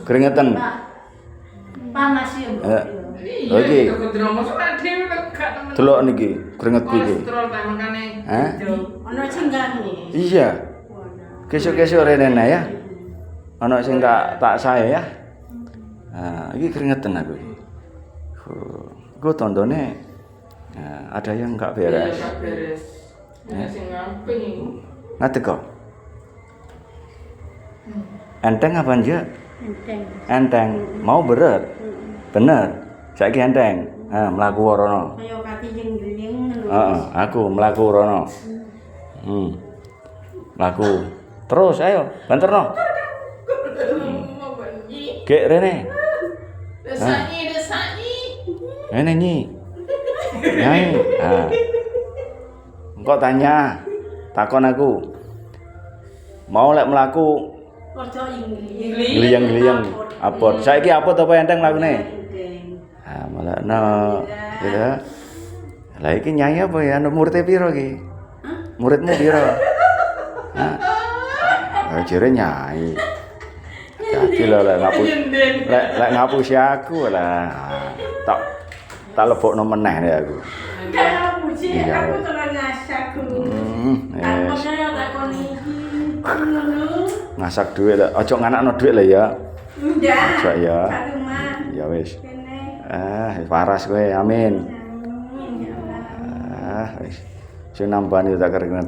keringetan. Panas ya. Lagi. Delok niki keringetku iki. Ono singgane. Iya. Kesuk-kesuk rene ya. Ana sing tak sae ya. Nah, iki keringetan aku iki. Gue tondone ada yang enggak beres. Ngerti kok? Enteng apa enggak? Enteng. Mau berat? Bener. Saiki enteng. Mlaku rono. Kaya kaki jeng-jeng. Aku mlaku rono. Mlaku. Terus ayo, banterno. Gek rene. Desani. Rene nyi. Nyai. Engko tanya. Takon aku. Mau lek mlaku Kerja gliyang-gliyang abot. Saiki abot apa enteng mlakune? Malah ya. Lah iki nyai apa ya? Muridé piro iki? Muridmu piro? Jere nyai. Jadi lek ngapusi aku lah. Tak lebokno meneh nek aku. Ngapusi aku tenan ngasaku. Ngasak dhuwit lho. Aja nganakno dhuwit lho ya. Ndak. Aja ya. Ya wis. Wis waras kowe. Amin. Wis. Sing nambani tak keringet.